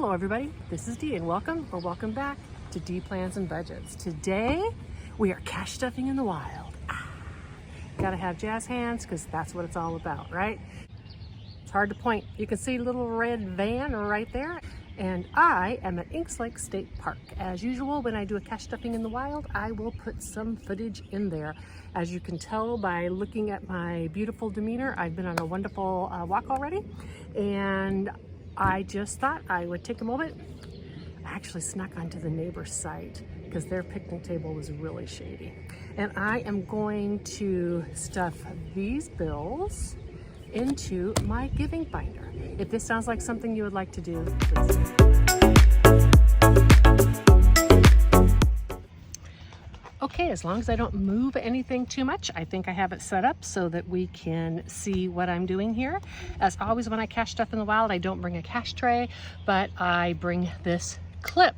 Hello everybody, this is Dee and welcome back to Dee Plans and Budgets. Today we are cash stuffing in the wild. Gotta have jazz hands because that's what it's all about, right? It's hard to point. You can see a little red van right there. And I am at Inks Lake State Park. As usual, when I do a cash stuffing in the wild, I will put some footage in there. As you can tell by looking at my beautiful demeanor, I've been on a wonderful walk already. And I just thought I would take a moment. I actually snuck onto the neighbor's site because their picnic table was really shady. And I am going to stuff these bills into my giving binder. If this sounds like something you would like to do, please. Okay, as long as I don't move anything too much, I think I have it set up so that we can see what I'm doing here. As always, when I cash stuff in the wild, I don't bring a cash tray, but I bring this clip.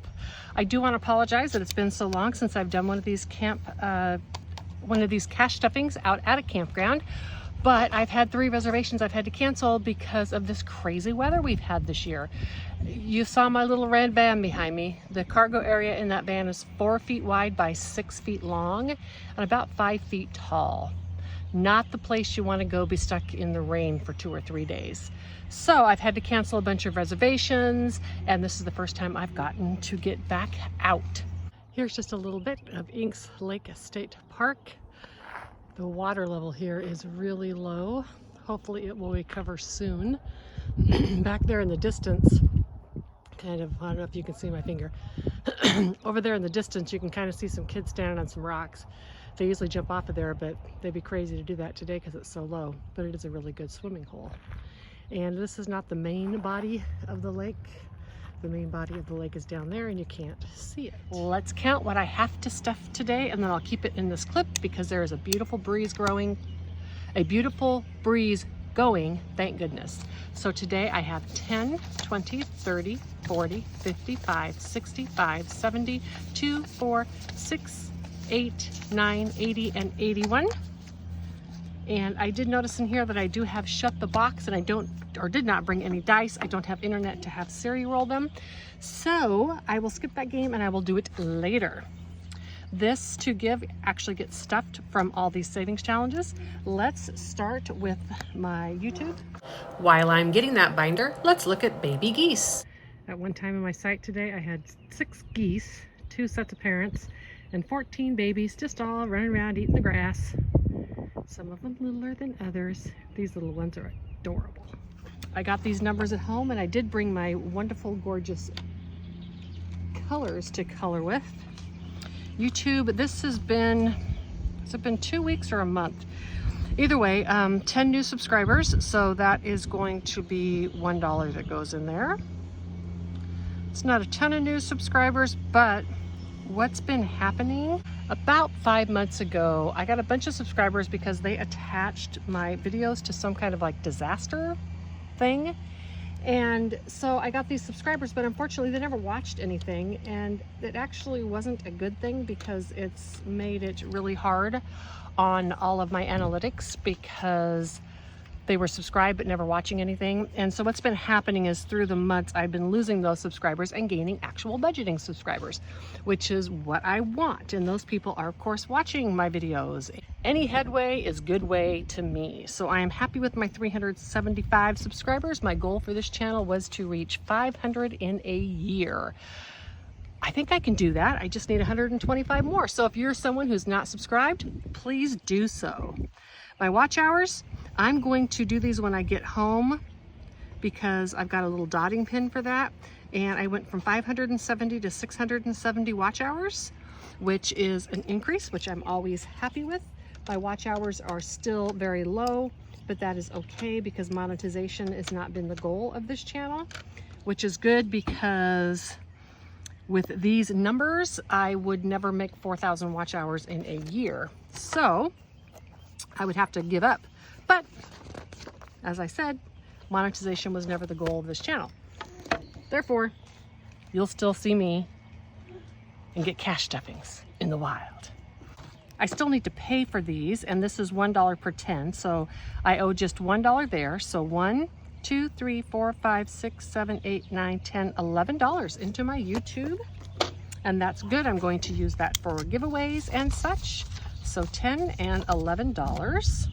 I do want to apologize that it's been so long since I've done one of these cash stuffings out at a campground. But I've had 3 reservations I've had to cancel because of this crazy weather we've had this year. You saw my little red van behind me. The cargo area in that van is 4 feet wide by 6 feet long and about 5 feet tall. Not the place you want to go be stuck in the rain for 2 or 3 days. So I've had to cancel a bunch of reservations, and this is the first time I've gotten to get back out. Here's just a little bit of Inks Lake State Park. The water level here is really low. Hopefully it will recover soon. Back there in the distance, I don't know if you can see my finger. Over there in the distance, you can kind of see some kids standing on some rocks. They usually jump off of there, but they'd be crazy to do that today because it's so low. But it is a really good swimming hole. And this is not the main body of the lake. The main body of the lake is down there and you can't see it. Let's count what I have to stuff today, and then I'll keep it in this clip because there is a beautiful breeze going, thank goodness. So today I have 10, 20, 30, 40, 55, 65, 70, 2, 4, 6, 8, 9, 80, and 81. And I did notice in here that I do have shut the box, and I did not bring any dice. I don't have internet to have Siri roll them. So I will skip that game and I will do it later. This to give actually gets stuffed from all these savings challenges. Let's start with my YouTube. While I'm getting that binder, let's look at baby geese. At one time in my site today, I had 6 geese, 2 sets of parents, and 14 babies just all running around eating the grass. Some of them littler than others. These little ones are adorable. I got these numbers at home, and I did bring my wonderful, gorgeous colors to color with. YouTube, has it been 2 weeks or a month? Either way, 10 new subscribers, so that is going to be $1 that goes in there. It's not a ton of new subscribers, but what's been happening? About 5 months ago, I got a bunch of subscribers because they attached my videos to some kind of like disaster thing. And so I got these subscribers, but unfortunately they never watched anything. And it actually wasn't a good thing because it's made it really hard on all of my analytics because they were subscribed but never watching anything. And so what's been happening is through the months I've been losing those subscribers and gaining actual budgeting subscribers, which is what I want. And those people are of course watching my videos. Any headway is good way to me. So I am happy with my 375 subscribers. My goal for this channel was to reach 500 in a year. I think I can do that. I just need 125 more. So if you're someone who's not subscribed, please do so. My watch hours, I'm going to do these when I get home because I've got a little dotting pin for that. And I went from 570 to 670 watch hours, which is an increase, which I'm always happy with. My watch hours are still very low, but that is okay because monetization has not been the goal of this channel, which is good because with these numbers, I would never make 4,000 watch hours in a year. So I would have to give up. But as I said, monetization was never the goal of this channel. Therefore, you'll still see me and get cash stuffings in the wild. I still need to pay for these, and this is $1 per 10, so I owe just $1 there. So 1, 2, 3, 4, 5, 6, 7, 8, 9, 10, $11 into my YouTube. And that's good. I'm going to use that for giveaways and such. So $10 and $11.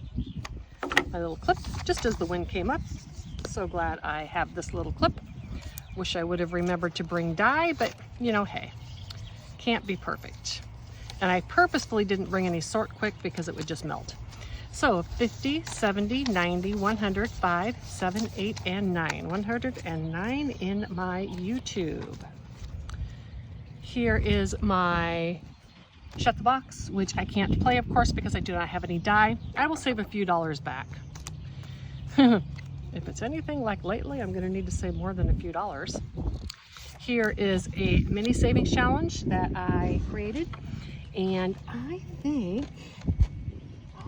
My little clip, just as the wind came up. So glad I have this little clip. Wish I would have remembered to bring dye, but you know, hey, can't be perfect. And I purposefully didn't bring any sort quick because it would just melt. So 50, 70, 90, 100, 5, 7, 8, and 9. 109 in my YouTube. Here is my Shut the Box, which I can't play, of course, because I do not have any dye. I will save a few dollars back. If it's anything like lately, I'm going to need to save more than a few dollars. Here is a mini savings challenge that I created, and I think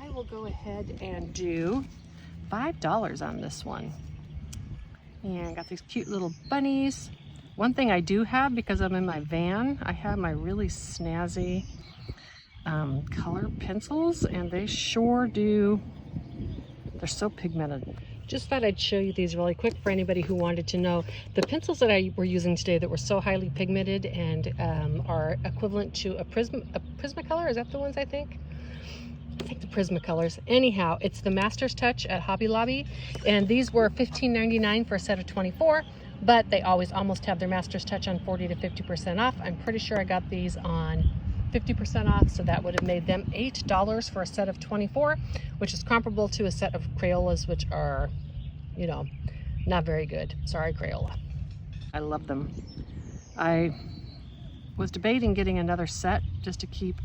I will go ahead and do $5 on this one. And I got these cute little bunnies. One thing I do have, because I'm in my van, I have my really snazzy color pencils, and they sure do, they're so pigmented. Just thought I'd show you these really quick for anybody who wanted to know. The pencils that I were using today that were so highly pigmented and are equivalent to a Prismacolor, is that the ones I think? I think the Prismacolors. Anyhow, it's the Master's Touch at Hobby Lobby, and these were $15.99 for a set of 24, but they always almost have their Master's Touch on 40 to 50% off. I'm pretty sure I got these on 50% off, so that would have made them $8 for a set of 24, which is comparable to a set of Crayolas, which are, you know, not very good. Sorry, Crayola. I love them. I was debating getting another set just to keep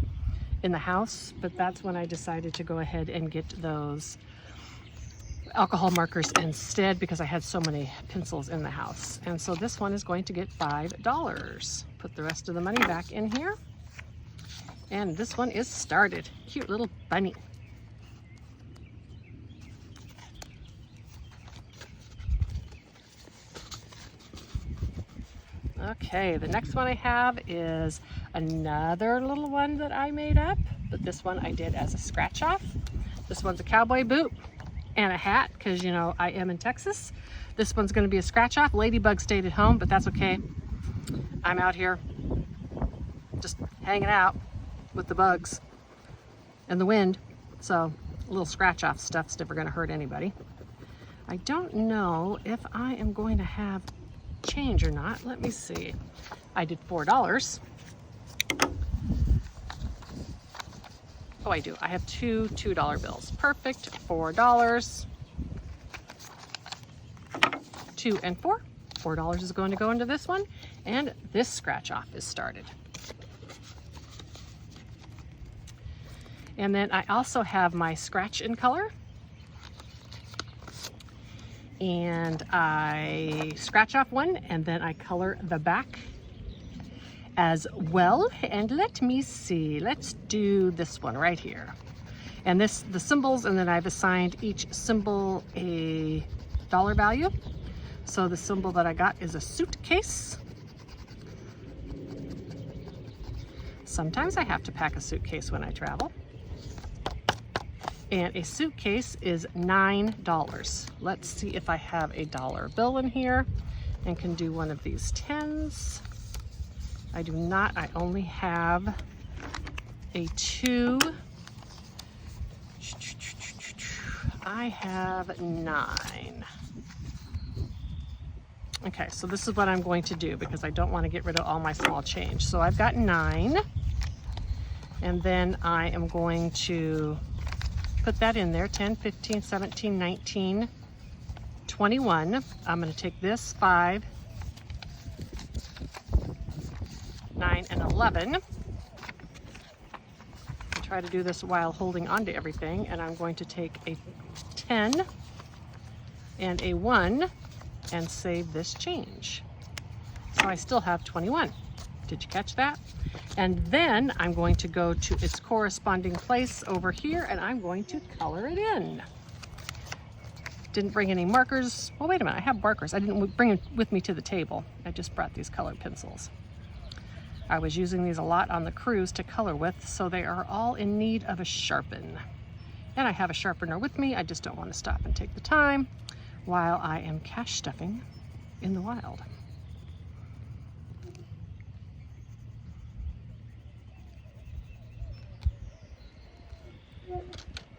in the house, but that's when I decided to go ahead and get those alcohol markers instead, because I had so many pencils in the house. And so this one is going to get $5. Put the rest of the money back in here. And this one is started. Cute little bunny. Okay, the next one I have is another little one that I made up, but this one I did as a scratch off. This one's a cowboy boot and a hat, because you know I am in Texas. This one's going to be a scratch off. Ladybug stayed at home, but that's okay. I'm out here just hanging out with the bugs and the wind, so a little scratch off stuff's never going to hurt anybody. I don't know if I am going to have change or not. Let me see. I did $4. Oh, I do. I have two $2 bills. Perfect. $4. 2 and 4. $4 is going to go into this one, and this scratch off is started. And then I also have my scratch in color, and I scratch off one and then I color the back as well. And let me see, let's do this one right here. And this, the symbols, and then I've assigned each symbol a dollar value. So the symbol that I got is a suitcase. Sometimes I have to pack a suitcase when I travel. And a suitcase is $9. Let's see if I have a dollar bill in here and can do one of these 10s. I do not. I only have a 2. I have 9. Okay, so this is what I'm going to do because I don't want to get rid of all my small change. So I've got 9, and then I am going to put that in there. 10, 15, 17, 19, 21. I'm going to take this 5, 9, and 11. Try to do this while holding on to everything, and I'm going to take a 10 and a 1 and save this change. So I still have 21. Did you catch that? And then I'm going to go to its corresponding place over here, and I'm going to color it in. Didn't bring any markers. Well, wait a minute, I have markers. I didn't bring them with me to the table. I just brought these colored pencils. I was using these a lot on the cruise to color with, so they are all in need of a sharpen. And I have a sharpener with me. I just don't want to stop and take the time while I am cache stuffing in the wild.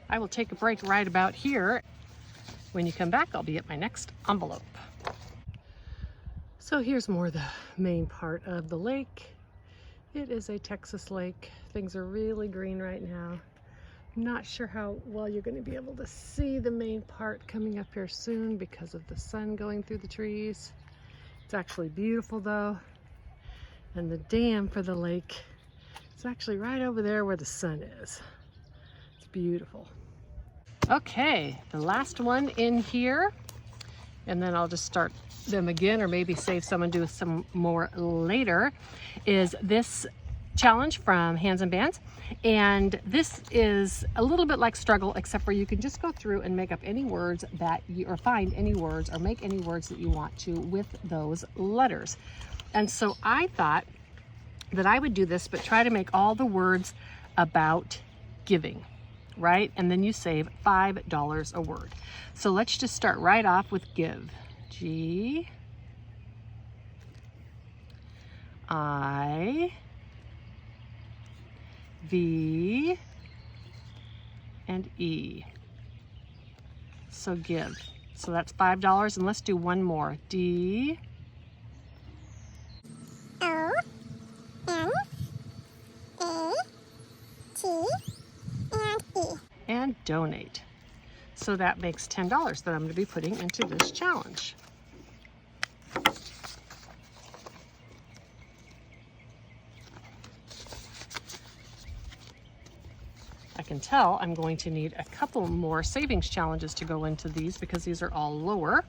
I will take a break right about here. When you come back, I'll be at my next envelope. So here's more of the main part of the lake. It is a Texas lake. Things are really green right now. Not sure how well you're going to be able to see the main part coming up here soon because of the sun going through the trees. It's actually beautiful though. And the dam for the lake is actually right over there where the sun is. It's beautiful. Okay, the last one in here, and then I'll just start them again, or maybe save some and do some more later, is this challenge from Hands and Bands. And this is a little bit like Struggle, except for you can just go through and make up any words that you, or find any words, or make any words that you want to with those letters. And so I thought that I would do this, but try to make all the words about giving, right? And then you save $5 a word. So let's just start right off with give. G, I, V, and E. So give. So that's $5, and let's do one more. D, O, N, A, T, and E. and donate. So that makes $10 that I'm going to be putting into this challenge. I can tell I'm going to need a couple more savings challenges to go into these because these are all lower.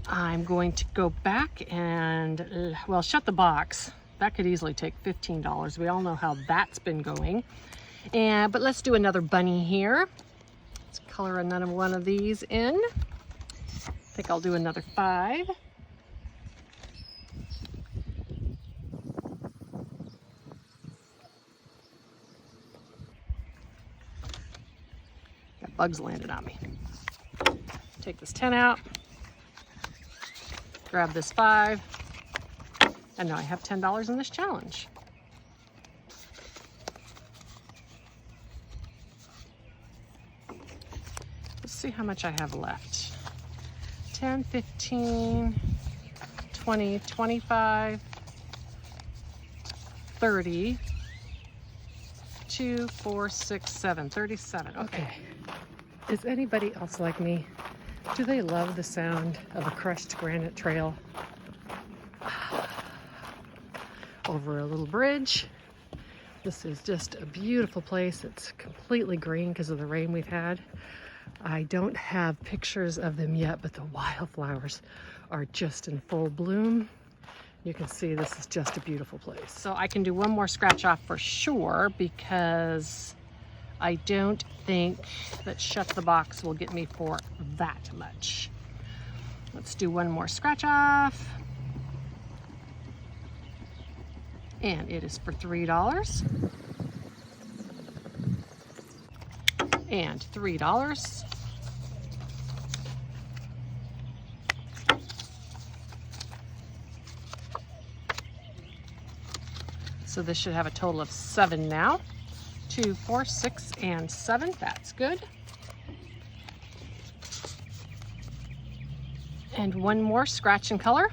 I'm going to go back and, well, shut the box. That could easily take $15. We all know how that's been going. But let's do another bunny here. Let's color another one of these in. I think I'll do another 5. Got bugs landed on me. Take this 10 out. Grab this 5. And now I have $10 in this challenge. Let's see how much I have left. 10, 15, 20, 25, 30, 2, 4, 6, 7, 37. Okay. Is anybody else like me? Do they love the sound of a crushed granite trail over a little bridge? This is just a beautiful place. It's completely green because of the rain we've had. I don't have pictures of them yet, but the wildflowers are just in full bloom. You can see this is just a beautiful place. So I can do one more scratch off for sure because I don't think that Shut the Box will get me for that much. Let's do one more scratch off. And it is for $3. And $3. So this should have a total of 7 now. 2, 4, 6, and 7. That's good. And one more scratch and color,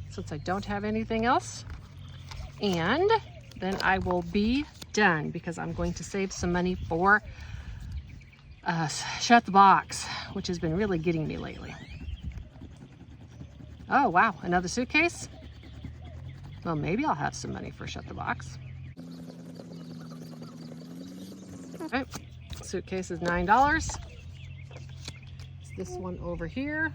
since I don't have anything else. And then I will be done because I'm going to save some money for Shut the Box, which has been really getting me lately. Oh, wow, another suitcase? Well, maybe I'll have some money for Shut the Box. Okay, suitcase is $9. It's this one over here.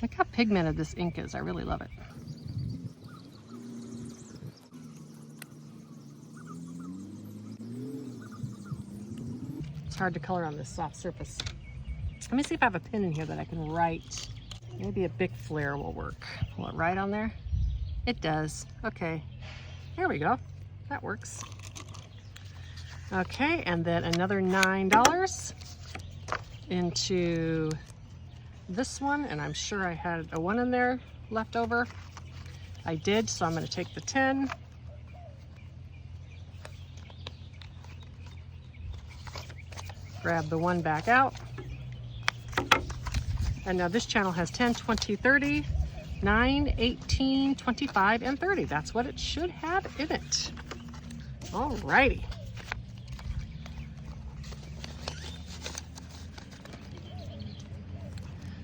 Look how pigmented this ink is. I really love it. It's hard to color on this soft surface. Let me see if I have a pen in here that I can write. Maybe a big flare will work. Will it write on there? It does. Okay, there we go. That works. Okay, and then another $9. into this one, and I'm sure I had a 1 in there left over. I did, so I'm going to take the 10. Grab the 1 back out. And now this channel has 10, 20, 30, 9, 18, 25, and 30. That's what it should have in it. Alrighty.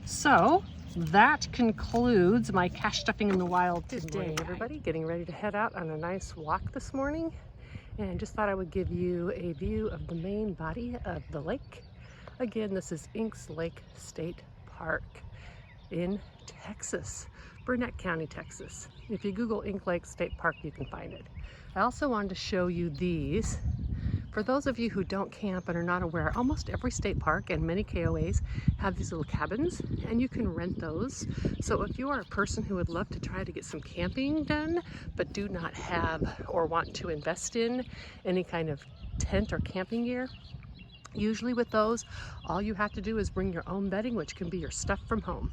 So that concludes my cash stuffing in the wild today, everybody. Getting ready to head out on a nice walk this morning, and just thought I would give you a view of the main body of the lake. Again, this is Inks Lake State Park in Texas, Burnett County, Texas. If you Google Ink Lake State Park, you can find it. I also wanted to show you these. For those of you who don't camp and are not aware, almost every state park and many KOAs have these little cabins, and you can rent those. So if you are a person who would love to try to get some camping done, but do not have or want to invest in any kind of tent or camping gear, usually with those, all you have to do is bring your own bedding, which can be your stuff from home.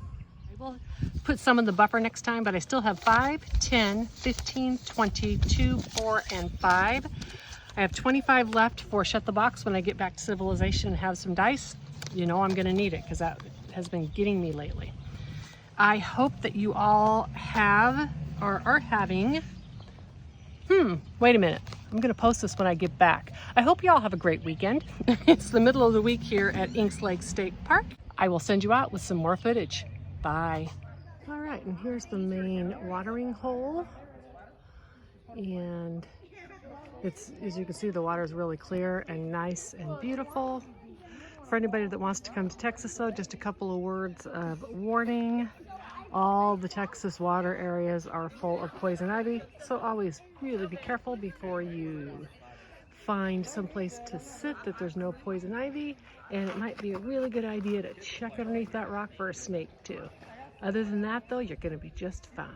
I will put some in the buffer next time, but I still have 5, 10, 15, 20, 2, 4, and 5. I have 25 left for Shut the Box when I get back to civilization and have some dice. You know I'm gonna need it because that has been getting me lately. I hope that you all have or are having, wait a minute. I'm gonna post this when I get back. I hope you all have a great weekend. It's the middle of the week here at Inks Lake State Park. I will send you out with some more footage. Bye. All right, and here's the main watering hole. And it's, as you can see, the water is really clear and nice and beautiful. For anybody that wants to come to Texas, though, just a couple of words of warning. All the Texas water areas are full of poison ivy, so always really be careful before you find someplace to sit that there's no poison ivy, and it might be a really good idea to check underneath that rock for a snake too. Other than that, though, you're going to be just fine.